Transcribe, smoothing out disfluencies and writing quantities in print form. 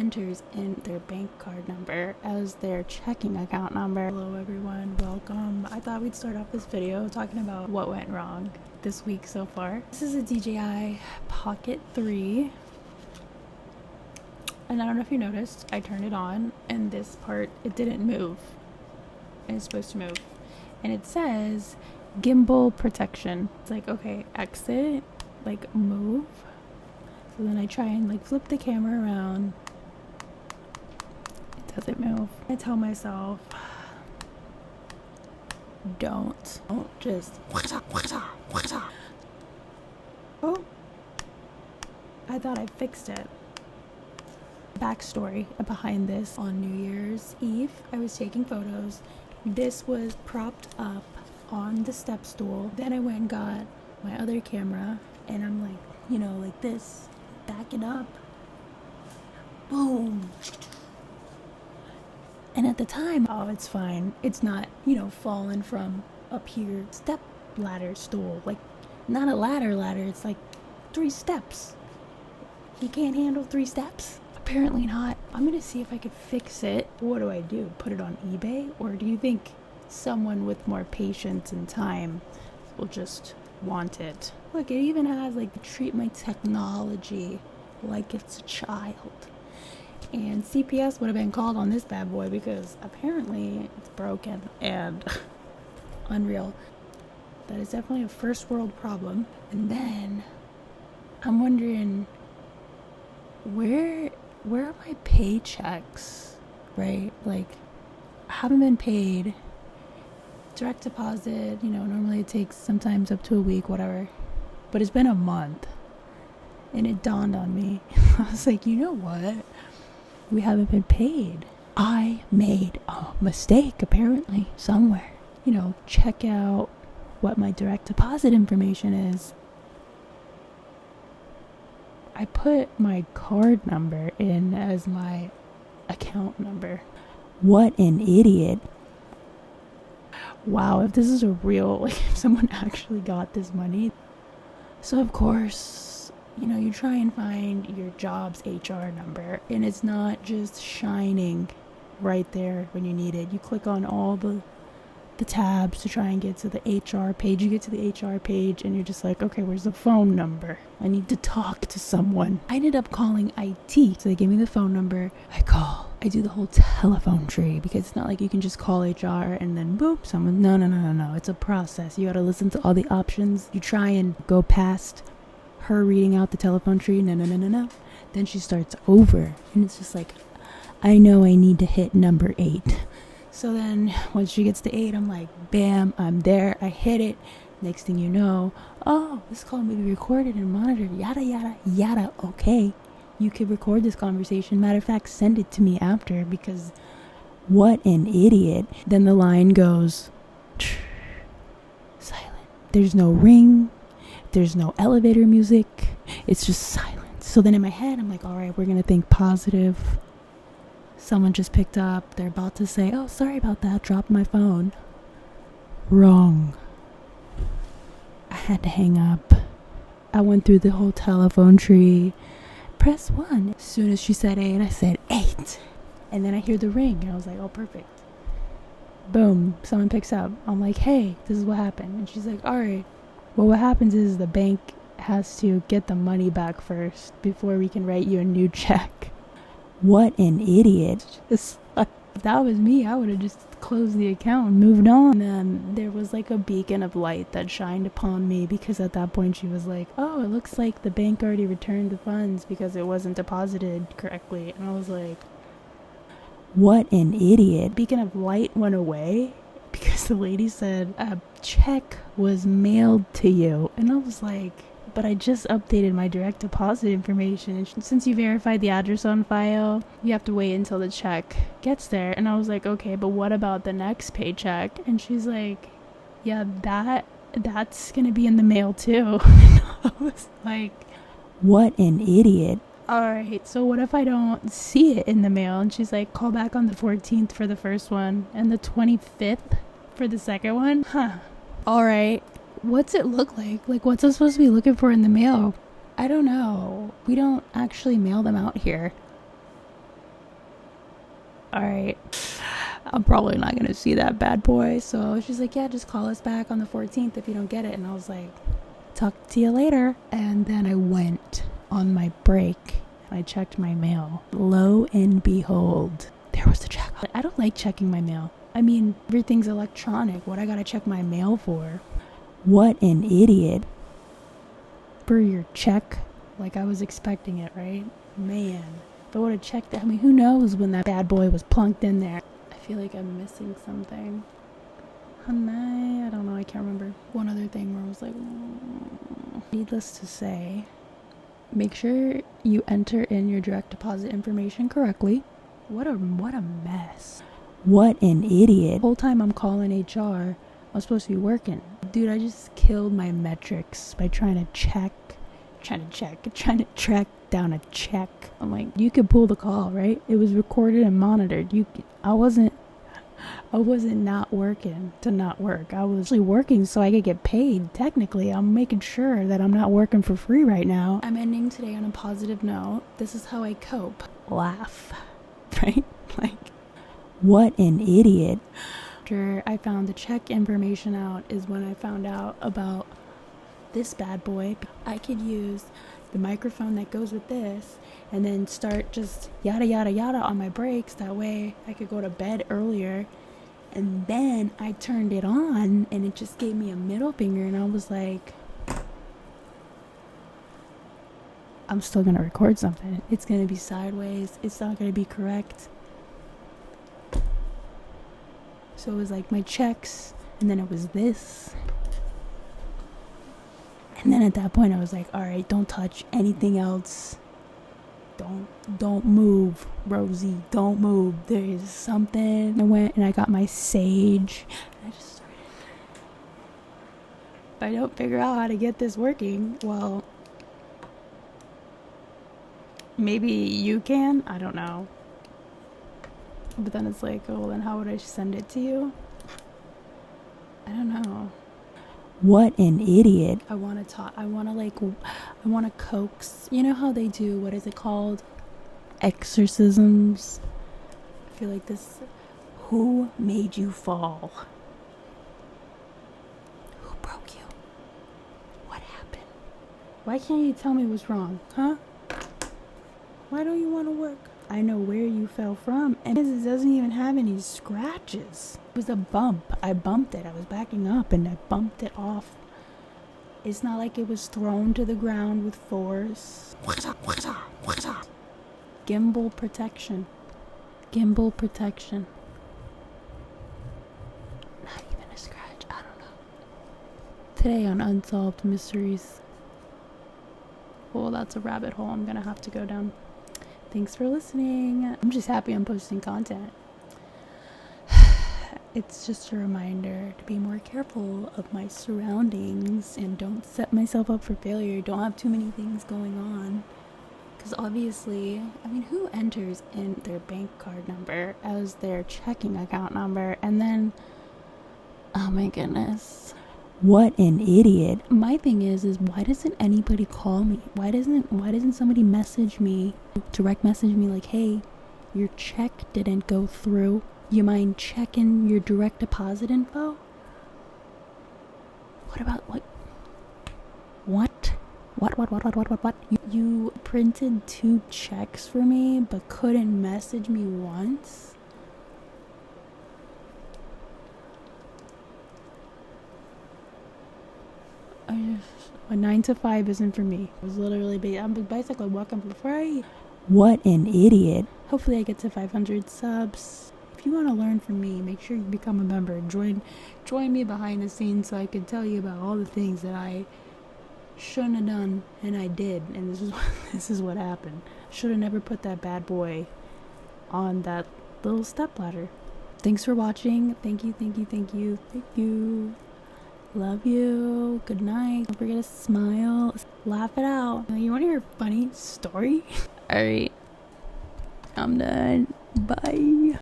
enters in their bank card number as their checking account number. Hello everyone, welcome. I thought we'd start off this video talking about what went wrong this week so far. This is a DJI Pocket 3. And I don't know if you noticed, I turned it on and this part, it didn't move. And it's supposed to move. And it says gimbal protection. It's like, okay, exit, like move. So then I try and like flip the camera around. It doesn't move. I tell myself, don't just. Oh, I thought I fixed it. Backstory behind this: on New Year's Eve, I was taking photos. This was propped up on the step stool. Then I went and got my other camera, and I'm like, you know, like this. Back it up. Boom. And at the time, oh, it's fine. It's not, you know, falling from up here. Step ladder stool. Like, not a ladder. It's like 3 steps. You can't handle 3 steps? Apparently not. I'm gonna see if I could fix it. What do I do? Put it on eBay? Or do you think someone with more patience and time will just want it? Look, it even has like treat my technology like it's a child. And CPS would have been called on this bad boy because apparently it's broken and unreal. That is definitely a first world problem. And then I'm wondering, where are my paychecks, right? Like, I haven't been paid. Direct deposit, you know, normally it takes sometimes up to a week, whatever. But it's been a month. And it dawned on me. I was like, you know what? We haven't been paid. I made a mistake, apparently, somewhere. You know, check out what my direct deposit information is. I put my card number in as my account number. What an idiot. Wow, if this is a real, like, if someone actually got this money. So of course, you know, you try and find your job's HR number, and it's not just shining right there when you need it. You click on all the tabs to try and get to the HR page. You get to the HR page and you're just like, okay, where's the phone number? I need to talk to someone. I ended up calling IT. So they gave me the phone number. I do the whole telephone tree because it's not like you can just call HR and then boop, someone. No. It's a process. You got to listen to all the options. You try and go past her reading out the telephone tree. No. Then she starts over and it's just like, I know I need to hit number 8. So then once she gets to 8, I'm like, bam, I'm there. I hit it. Next thing you know, oh, this call may be recorded and monitored. Yada, yada, yada. Okay, you could record this conversation. Matter of fact, send it to me after because what an idiot. Then the line goes, silent. There's no ring. There's no elevator music. It's just silence. So then in my head, I'm like, all right, we're going to think positive. Someone just picked up. They're about to say, oh, sorry about that. Dropped my phone. Wrong. I had to hang up. I went through the whole telephone tree. Press 1. As soon as she said 8, I said 8. And then I hear the ring. And I was like, oh, perfect. Boom. Someone picks up. I'm like, hey, this is what happened. And she's like, all right. Well, what happens is the bank has to get the money back first before we can write you a new check. What an idiot. If that was me, I would have just closed the account and moved on. And then there was like a beacon of light that shined upon me because at that point she was like, oh, it looks like the bank already returned the funds because it wasn't deposited correctly. And I was like, what an idiot. Beacon of light went away because the lady said a check was mailed to you. And I was like, but I just updated my direct deposit information. And since you verified the address on file, you have to wait until the check gets there. And I was like, okay, but what about the next paycheck? And she's like, yeah, that's gonna be in the mail too. And I was like, what an idiot. All right, so what if I don't see it in the mail? And she's like, call back on the 14th for the first one and the 25th for the second one. All right. What's it look like? Like, what's I supposed to be looking for in the mail? I don't know. We don't actually mail them out here. all right, I'm probably not gonna see that bad boy. So she's like, yeah, just call us back on the 14th if you don't get it. And I was like, talk to you later. And then I went on my break and I checked my mail. Lo and behold, there was the check. I don't like checking my mail. I mean, everything's electronic. What I gotta check my mail for? What an idiot. For your check, like I was expecting it, right? Man, if I would have checked that, I mean, who knows when that bad boy was plunked in there. I feel like I'm missing something. I don't know, I can't remember. One other thing where I was like, needless to say, make sure you enter in your direct deposit information correctly. What a mess. What an idiot. The whole time I'm calling HR, I was supposed to be working. Dude, I just killed my metrics by trying to track down a check. I'm like, you could pull the call, right? It was recorded and monitored. I wasn't not working to not work. I was actually working so I could get paid. Technically, I'm making sure that I'm not working for free right now. I'm ending today on a positive note. This is how I cope. Laugh. Right? Like, what an idiot. After I found the check information out is when I found out about this bad boy. I could use the microphone that goes with this and then start just yada yada yada on my breaks. That way I could go to bed earlier. And then I turned it on and it just gave me a middle finger and I was like, I'm still gonna record something. It's gonna be sideways. It's not gonna be correct. So it was like my checks and then it was this. And then at that point I was like, all right, don't touch anything else. Don't move, Rosie. Don't move. There is something. I went and I got my sage. And I just started. If I don't figure out how to get this working, well, maybe you can. I don't know. But then it's like, oh, well, then how would I send it to you? I don't know. What an idiot. I want to coax. You know how they do, what is it called? Exorcisms. I feel like this. Who made you fall? Who broke you? What happened? Why can't you tell me what's wrong, huh? Why don't you want to work? I know where you fell from, and it doesn't even have any scratches. It was a bump. I bumped it. I was backing up and I bumped it off. It's not like it was thrown to the ground with force. Gimbal protection. Gimbal protection. Not even a scratch. I don't know. Today on Unsolved Mysteries. Well, that's a rabbit hole I'm gonna have to go down. Thanks for listening. I'm just happy I'm posting content. It's just a reminder to be more careful of my surroundings and don't set myself up for failure. Don't have too many things going on. Because obviously, I mean, who enters in their bank card number as their checking account number? And then, oh my goodness. What an idiot. My thing is why doesn't anybody call me? Why doesn't somebody message me, direct message me like, hey, your check didn't go through. You mind checking your direct deposit info? What about what? You printed 2 checks for me but couldn't message me once? A 9 to 5 isn't for me. It was literally I'm basically walking for free. What an idiot. Hopefully I get to 500 subs. If you want to learn from me, make sure you become a member. Join me behind the scenes so I can tell you about all the things that I shouldn't have done and I did. And this is what happened. Should have never put that bad boy on that little stepladder. Thanks for watching. Thank you. Love you. Good night. Don't forget to smile. Laugh it out. You want to hear a funny story? Alright. I'm done. Bye.